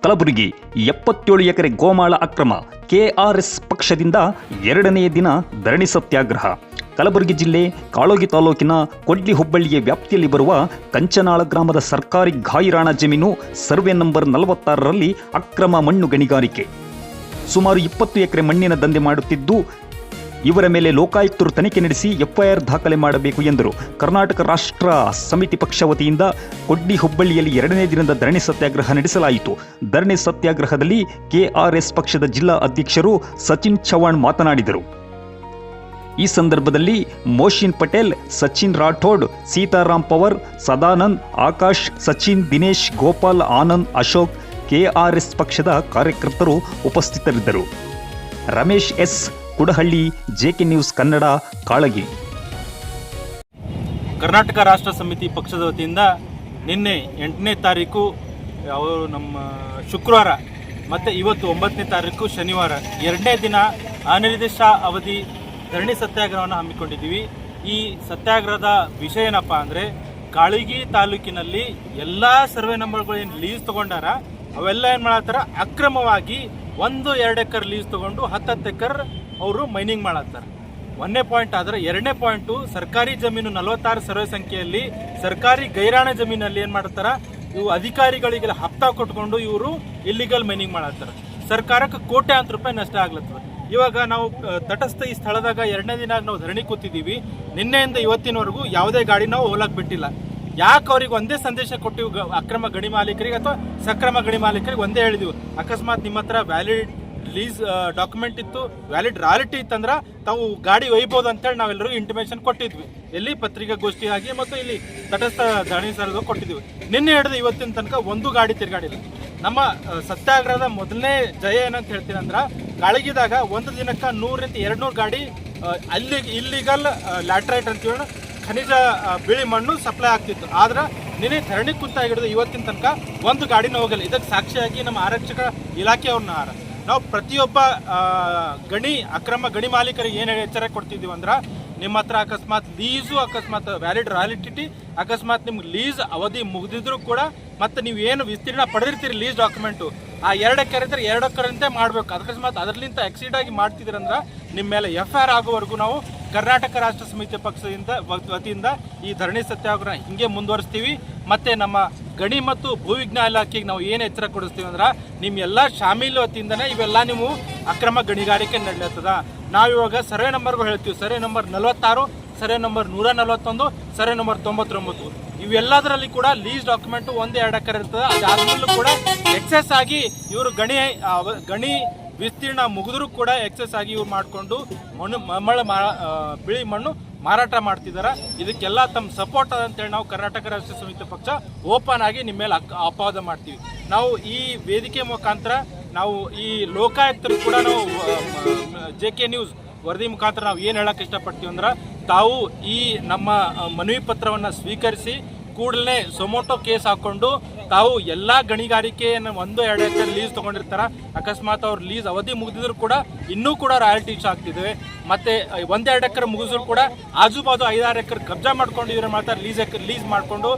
ಕಲಬುರಗಿ 77 ಎಕರೆ ಗೋಮಾಳ ಅಕ್ರಮ. ಕೆಆರ್ಎಸ್ ಪಕ್ಷದಿಂದ 2ನೇ ದಿನ ಧರಣಿ ಸತ್ಯಾಗ್ರಹ. ಕಲಬುರಗಿ ಜಿಲ್ಲೆ ಕಾಳೋಗಿ ತಾಲೂಕಿನ ಕೊಡ್ಲಿ ಹುಬ್ಬಳ್ಳಿಯ ವ್ಯಾಪ್ತಿಯಲ್ಲಿ ಬರುವ ಕಂಚನಾಳ ಗ್ರಾಮದ ಸರ್ಕಾರಿ ಗಾಯಿರಾಣ ಜಮೀನು ಸರ್ವೆ ನಂಬರ್ 46ರಲ್ಲಿ ಅಕ್ರಮ ಮಣ್ಣು ಗಣಿಗಾರಿಕೆ. ಸುಮಾರು 20 ಎಕರೆ ಮಣ್ಣಿನ ದಂಧೆ ಮಾಡುತ್ತಿದ್ದು, ಇವರ ಮೇಲೆ ಲೋಕಾಯುಕ್ತರು ತನಿಖೆ ನಡೆಸಿ ಎಫ್ಐಆರ್ ದಾಖಲೆ ಮಾಡಬೇಕು ಎಂದರು. ಕರ್ನಾಟಕ ರಾಷ್ಟ್ರ ಸಮಿತಿ ಪಕ್ಷ ವತಿಯಿಂದ ಕೊಡ್ಲಿ ಹುಬ್ಬಳ್ಳಿಯಲ್ಲಿ 2ನೇ ದಿನದ ಧರಣಿ ಸತ್ಯಾಗ್ರಹ ನಡೆಸಲಾಯಿತು. ಧರಣಿ ಸತ್ಯಾಗ್ರಹದಲ್ಲಿ ಕೆಆರ್ಎಸ್ ಪಕ್ಷದ ಜಿಲ್ಲಾ ಅಧ್ಯಕ್ಷರು ಸಚಿನ್ ಚವಾಣ್ ಮಾತನಾಡಿದರು. ಈ ಸಂದರ್ಭದಲ್ಲಿ ಮೋಶಿನ್ ಪಟೇಲ್, ಸಚಿನ್ ರಾಠೋಡ್, ಸೀತಾರಾಮ್ ಪವರ್, ಸದಾನಂದ್, ಆಕಾಶ್, ಸಚಿನ್, ದಿನೇಶ್, ಗೋಪಾಲ್, ಆನಂದ್, ಅಶೋಕ್, ಕೆಆರ್ಎಸ್ ಪಕ್ಷದ ಕಾರ್ಯಕರ್ತರು ಉಪಸ್ಥಿತರಿದ್ದರು. Ramesh S, Kudahalli, JK news Kannada, Kalagi. Karnataka Rashtra Samithi ಪಕ್ಷದ ವತಿಯಿಂದ ನಿನ್ನೆ 8ನೇ ತಾರೀಕು ನಮ್ಮ ಶುಕ್ರವಾರ ಮತ್ತು ಇವತ್ತು 9ನೇ ತಾರೀಕು ಶನಿವಾರ 2ನೇ ದಿನ ಅನಿರ್ದಿಷ್ಟ ಅವಧಿ ಧರಣಿ ಸತ್ಯಾಗ್ರಹವನ್ನು ಹಮ್ಮಿಕೊಂಡಿದ್ದೀವಿ. ಈ ಸತ್ಯಾಗ್ರಹದ ವಿಷಯ ಏನಪ್ಪ ಅಂದರೆ, ಕಾಳಗಿ ತಾಲೂಕಿನಲ್ಲಿ ಎಲ್ಲ ಸರ್ವೆ ನಂಬರ್ಗಳು ಏನು ಲೀಸ್ ತೊಗೊಂಡಾರ ಅವೆಲ್ಲ ಏನು ಮಾಡತ್ತಾರ, ಅಕ್ರಮವಾಗಿ 1-2 ಎಕರೆ ಲೀಸ್ ತೊಗೊಂಡು 10 ಎಕರೆ ಅವರು ಮೈನಿಂಗ್ ಮಾಡತ್ತಾರೆ. 1ನೇ ಪಾಯಿಂಟ್. ಆದರೆ 2ನೇ ಪಾಯಿಂಟು, ಸರ್ಕಾರಿ ಜಮೀನು 46 ಸರ್ವೆ ಸಂಖ್ಯೆಯಲ್ಲಿ ಸರ್ಕಾರಿ ಗೈರಾಣ ಜಮೀನಲ್ಲಿ ಏನು ಮಾಡ್ತಾರ, ಇವು ಅಧಿಕಾರಿಗಳಿಗೆಲ್ಲ ಹಪ್ತಾ ಕೊಟ್ಕೊಂಡು ಇವರು ಇಲ್ಲಿಗಲ್ ಮೈನಿಂಗ್ ಮಾಡತ್ತಾರೆ. ಸರ್ಕಾರಕ್ಕೆ ಕೋಟ್ಯಾಂತರ ರೂಪಾಯಿ ನಷ್ಟ ಆಗ್ಲತ್ತದ. ಇವಾಗ ನಾವು ತಟಸ್ಥ ಈ ಸ್ಥಳದಾಗ 2ನೇ ದಿನ ನಾವು ಧರಣಿ ಕೂತಿದ್ದೀವಿ. ನಿನ್ನೆಯಿಂದ ಇವತ್ತಿನವರೆಗೂ ಯಾವುದೇ ಗಾಡಿ ನಾವು ಹೋಲಕ್ಕೆ ಬಿಟ್ಟಿಲ್ಲ. ಯಾಕೆ ಅವ್ರಿಗೆ ಒಂದೇ ಸಂದೇಶ ಕೊಟ್ಟಿವಿ, ಅಕ್ರಮ ಗಣಿ ಮಾಲೀಕರಿಗೆ ಅಥವಾ ಸಕ್ರಮ ಗಣಿ ಮಾಲೀಕರಿಗೆ ಒಂದೇ ಹೇಳಿದೀವಿ, ಅಕಸ್ಮಾತ್ ನಿಮ್ಮ ಹತ್ರ ವ್ಯಾಲಿಡ್ ಲೀಸ್ ಡಾಕ್ಯುಮೆಂಟ್ ಇತ್ತು, ವ್ಯಾಲಿಡ್ ರಾಯಲ್ಟಿ ಇತ್ತಂದ್ರೆ ತಾವು ಗಾಡಿ ಒಯ್ಬೋದು ಅಂತೇಳಿ ನಾವೆಲ್ಲರಿಗೂ ಇಂಟಿಮೇಷನ್ ಕೊಟ್ಟಿದ್ವಿ. ಎಲ್ಲಿ ಪತ್ರಿಕಾಗೋಷ್ಠಿ ಆಗಿ ಮತ್ತು ಇಲ್ಲಿ ತಟಸ್ಥ ಧರಣಿ ಸರದು ಕೊಟ್ಟಿದ್ವಿ. ನಿನ್ನೆ ಹಿಡಿದು ಇವತ್ತಿನ ತನಕ ಒಂದು ಗಾಡಿ ತಿರುಗಾಡಿಲ್ಲ. ನಮ್ಮ ಸತ್ಯಾಗ್ರಹದ ಮೊದಲನೇ ಜಯ ಏನಂತ ಹೇಳ್ತೀನಿ ಅಂದ್ರೆ, ಕಾಳಗಿದಾಗ ಒಂದು ದಿನಕ್ಕೆ 100-200 ಗಾಡಿ ಇಲ್ಲಿಗಲ್ ಲ್ಯಾಟ್ರೈಟ್ ಅಂತೇಳಿ ಖನಿಜ ಬಿಳಿ ಮಣ್ಣು ಸಪ್ಲೈ ಆಗ್ತಿತ್ತು. ಆದ್ರೆ ನಿನ್ನೆ ಧರಣಿ ಕುಂತ ಹಿಡಿದು ಇವತ್ತಿನ ತನಕ ಒಂದು ಗಾಡಿನ ಹೋಗಲ್ಲ. ಇದಕ್ಕೆ ಸಾಕ್ಷಿಯಾಗಿ ನಮ್ಮ ಆರಕ್ಷಕ ಇಲಾಖೆಯವ್ರನ್ನ ನಾವು ಪ್ರತಿಯೊಬ್ಬ ಅಕ್ರಮ ಗಣಿ ಮಾಲೀಕರಿಗೆ ಏನು ಎಚ್ಚರಿಕೆ ಕೊಡ್ತಿದ್ದೀವಿ ಅಂದ್ರೆ, ನಿಮ್ಮ ಹತ್ರ ಅಕಸ್ಮಾತ್ ಲೀಸು, ಅಕಸ್ಮಾತ್ ವ್ಯಾಲಿಡ್ ರಾಯಲ್ಟಿ, ಅಕಸ್ಮಾತ್ ನಿಮ್ಗೆ ಲೀಸ್ ಅವಧಿ ಮುಗಿದಿದ್ರು ಕೂಡ ಮತ್ತು ನೀವು ಏನು ವಿಸ್ತೀರ್ಣ ಪಡೆದಿರ್ತೀರಿ ಲೀಸ್ ಡಾಕ್ಯುಮೆಂಟು, ಆ 2 ಎಕರೆ ಇದ್ರೆ 2 ಎಕರೆಂತೆ ಮಾಡಬೇಕು. ಅಕಸ್ಮಾತ್ ಅದರಲ್ಲಿಂತ ಎಕ್ಸೀಡ್ ಆಗಿ ಮಾಡ್ತಿದ್ರಂದ್ರೆ ನಿಮ್ಮ ಮೇಲೆ ಎಫ್ಐಆರ್ ಆಗೋವರೆಗೂ ನಾವು ಕರ್ನಾಟಕ ರಾಷ್ಟ್ರ ಸಮಿತಿ ಪಕ್ಷದಿಂದ ವತಿಯಿಂದ ಈ ಧರಣಿ ಸತ್ಯಾಗ್ರಹ ಹಿಂಗೆ ಮುಂದುವರಿಸ್ತೀವಿ. ಮತ್ತು ನಮ್ಮ ಗಣಿ ಮತ್ತು ಭೂವಿಜ್ಞಾನ ಇಲಾಖೆಗೆ ನಾವು ಏನು ಎಚ್ಚರ ಕೊಡಿಸ್ತೀವಿ ಅಂದ್ರೆ, ನಿಮ್ಮೆಲ್ಲ ಶಾಮೀಲು ವತಿಯಿಂದನೇ ಇವೆಲ್ಲ ನೀವು ಅಕ್ರಮ ಗಣಿಗಾರಿಕೆ ನಡೆಯತ್ತದ. ನಾವಿವಾಗ ಸರ್ವೆ ನಂಬರ್ಗಳು ಹೇಳ್ತೀವಿ. Survey number 46, survey number 141, survey number 99. ಇವೆಲ್ಲದರಲ್ಲಿ ಕೂಡ ಲೀಸ್ ಡಾಕ್ಯುಮೆಂಟು 1-2 ಎಕರೆ ಇರ್ತದೆ. ಅದಾದ್ಮೇಲೂ ಕೂಡ ಎಕ್ಸೆಸ್ ಆಗಿ ಇವರು ಗಣಿ ವಿಸ್ತೀರ್ಣ ಮುಗಿದ್ರೂ ಕೂಡ ಎಕ್ಸೆಸ್ ಆಗಿ ಇವ್ರು ಮಾಡಿಕೊಂಡು ಬಿಳಿ ಮಣ್ಣು ಮಾರಾಟ ಮಾಡ್ತಿದ್ದಾರೆ. ಇದಕ್ಕೆಲ್ಲ ತಮ್ಮ ಸಪೋರ್ಟ್ ಅಂತೇಳಿ ನಾವು ಕರ್ನಾಟಕ ರಾಷ್ಟ್ರ ಸಮಿತಿ ಪಕ್ಷ ಓಪನ್ ಆಗಿ ನಿಮ್ಮ ಮೇಲೆ ಅಪವಾದ ಮಾಡ್ತೀವಿ. ನಾವು ಈ ವೇದಿಕೆ ಮುಖಾಂತರ ನಾವು ಈ ಲೋಕಾಯುಕ್ತರು ಕೂಡ ನಾವು ಜೆಕೆ ನ್ಯೂಸ್ ವರದಿ ಮುಖಾಂತರ ನಾವು ಏನು ಹೇಳಕ್ಕೆ ಇಷ್ಟಪಡ್ತೀವಿ ಅಂದ್ರೆ, ತಾವು ಈ ನಮ್ಮ ಮನವಿ ಪತ್ರವನ್ನು ಸ್ವೀಕರಿಸಿ ಕೂಡಲೇ ಸೊಮೋಟೋ ಕೇಸ್ ಹಾಕ್ಕೊಂಡು ತಾವು ಎಲ್ಲ ಗಣಿಗಾರಿಕೆಯನ್ನು 1-2 ಎಕರೆ ಲೀಸ್ ತೊಗೊಂಡಿರ್ತಾರೆ. ಅಕಸ್ಮಾತ್ ಅವ್ರ ಲೀಸ್ ಅವಧಿ ಮುಗಿದಿದ್ರು ಕೂಡ ಇನ್ನೂ ಕೂಡ ರಾಯಲ್ಟಿ ಇಶ್ಯೂ ಆಗ್ತಿದ್ದೇವೆ. ಮತ್ತು 1-2 ಎಕರೆ ಮುಗಿದ್ರು ಕೂಡ ಆಜುಬಾಜು 5-6 ಎಕರೆ ಕಬ್ಜಾ ಮಾಡ್ಕೊಂಡು ಇವ್ರು ಮಾಡ್ತಾರೆ. ಲೀಸ್ ಮಾಡಿಕೊಂಡು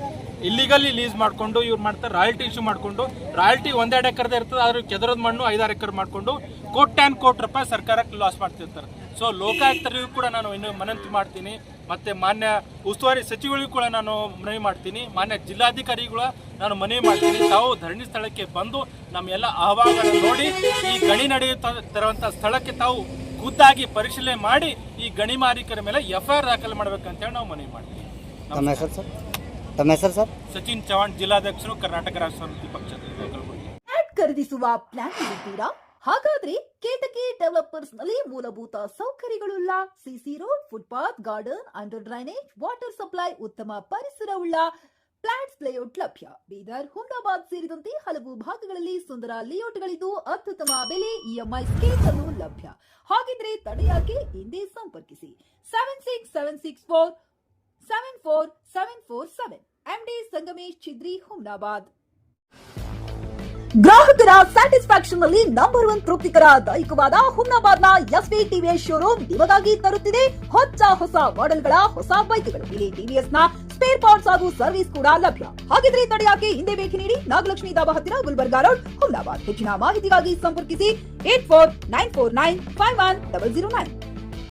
ಇಲ್ಲಿಗಲ್ಲಿ ಲೀಸ್ ಮಾಡಿಕೊಂಡು ಇವ್ರು ಮಾಡ್ತಾರೆ. ರಾಯಲ್ಟಿ ಇಶ್ಯೂ ಮಾಡಿಕೊಂಡು ರಾಯಲ್ಟಿ 1-2 ಎಕರೆದೇ ಇರ್ತದೆ, ಆದ್ರೆ ಕೆದರದ ಮಣ್ಣು 5-6 ಎಕರೆ ಮಾಡಿಕೊಂಡು ಕೋಟ್ಯಾಂತರ ರೂಪಾಯಿ ಸರ್ಕಾರಕ್ಕೆ ಲಾಸ್ ಮಾಡ್ತಿರ್ತಾರೆ. ಸೊ ಲೋಕಾಯುಕ್ತರಿಗೂ ಕೂಡ ನಾನು ಇನ್ನು ಮನವಿ ಮಾಡ್ತೀನಿ, ಮತ್ತು ಮಾನ್ಯ ಉಸ್ತುವಾರಿ ಸಚಿವರಿಗೂ ಕೂಡ ನಾನು ಮನವಿ ಮಾಡ್ತೀನಿ, ಮಾನ್ಯ ಜಿಲ್ಲಾಧಿಕಾರಿಗಳು ನಾನು ಮನವಿ ಮಾಡ್ತೀನಿ. ತಾವು ಧರಣಿ ಸ್ಥಳಕ್ಕೆ ಬಂದು ನಮ್ಮ ಎಲ್ಲ ಅಹವಾಲುಗಳನ್ನು ನೋಡಿ ಈ ಗಣಿ ನಡೆಯುತ್ತಿರುವಂಥ ಸ್ಥಳಕ್ಕೆ ತಾವು ಖುದ್ದಾಗಿ ಪರಿಶೀಲನೆ ಮಾಡಿ ಈ ಗಣಿ ಮಾಲೀಕರ ಮೇಲೆ ಎಫ್ಐಆರ್ ದಾಖಲೆ ಮಾಡಬೇಕಂತೇಳಿ ನಾವು ಮನವಿ ಮಾಡ್ತೀವಿ. ತಮ್ಮ ಹೆಸರು ಸರ್? ಸಚಿನ್ ಚವಾಣ್, ಜಿಲ್ಲಾಧ್ಯಕ್ಷರು, ಕರ್ನಾಟಕ ರಾಷ್ಟ್ರ ಸಮಿತಿ ಪಕ್ಷದ. ಖರೀದಿಸುವ ಪ್ಲಾನ್ ಇರುತ್ತೀರಾ? ಹಾಗಾದ್ರೆ ಕೇತಕಿ ಡೆವಲಪರ್ಸ್ ನಲ್ಲಿ ಮೂಲಭೂತ ಸೌಕರ್ಯಗಳುಳ್ಳ CC road, footpath, garden, under drainage, water supply, ಉತ್ತಮ ಪರಿಸರವುಳ್ಳ ಫ್ಲಾಟ್ಸ್ ಲೇಔಟ್ ಲಭ್ಯ. ಬೀದರ್, ಹುಮ್ನಾಬಾದ್ ಸೇರಿದಂತೆ ಹಲವು ಭಾಗಗಳಲ್ಲಿ ಸುಂದರ ಲೇಔಟ್ಗಳಿದ್ದು ಅತ್ಯುತ್ತಮ ಬೆಲೆ, ಇಎಂಐ ಸ್ಕೀಮ್ ಅನ್ನು ಲಭ್ಯ. ಹಾಗಿದ್ರೆ ತಡೆಯಾಕೆ, ಹಿಂದೆ ಸಂಪರ್ಕಿಸಿ 7676474747 MD ಸಂಗಮೇಶ್ ಚಿದ್ರಿ, ಹುಮ್ನಾಬಾದ್. ಗ್ರಾಹಕರ ಸ್ಯಾಟಿಸ್ಫ್ಯಾಕ್ಷನ್ ನಲ್ಲಿ ನಂಬರ್ 1 ತೃಪ್ತಿಕರ ದೈಹಿಕವಾದ ಹುಮ್ನಾಬಾದ್ನ ಎಸ್ವಿ ಟಿವಿಎಸ್ ಶೋರೂಮ್ ನಿಮಗಾಗಿ ತರುತ್ತಿದೆ ಹೊಸ ಮಾಡೆಲ್ಗಳ ಹೊಸ ಬೈಕ್ಗಳು. ಇಲ್ಲಿ ಟಿವಿಎಸ್ ನ ಸ್ಪೇರ್ ಪಾರ್ಟ್ಸ್ ಹಾಗೂ ಸರ್ವಿಸ್ ಕೂಡ ಲಭ್ಯ. ಹಾಗಿದ್ರೆ ತಡೆಯಾಕೆ ಹಿಂದೆ ಭೇಟಿ ನೀಡಿ ನಾಗಲಕ್ಷ್ಮಿ ಧಾಬಾ ಹತ್ತಿರ ಗುಲ್ಬರ್ಗಾ ರೋಡ್, ಹುಮ್ನಾಬಾದ್. ಹೆಚ್ಚಿನ ಮಾಹಿತಿಗಾಗಿ ಸಂಪರ್ಕಿಸಿ 8494951009.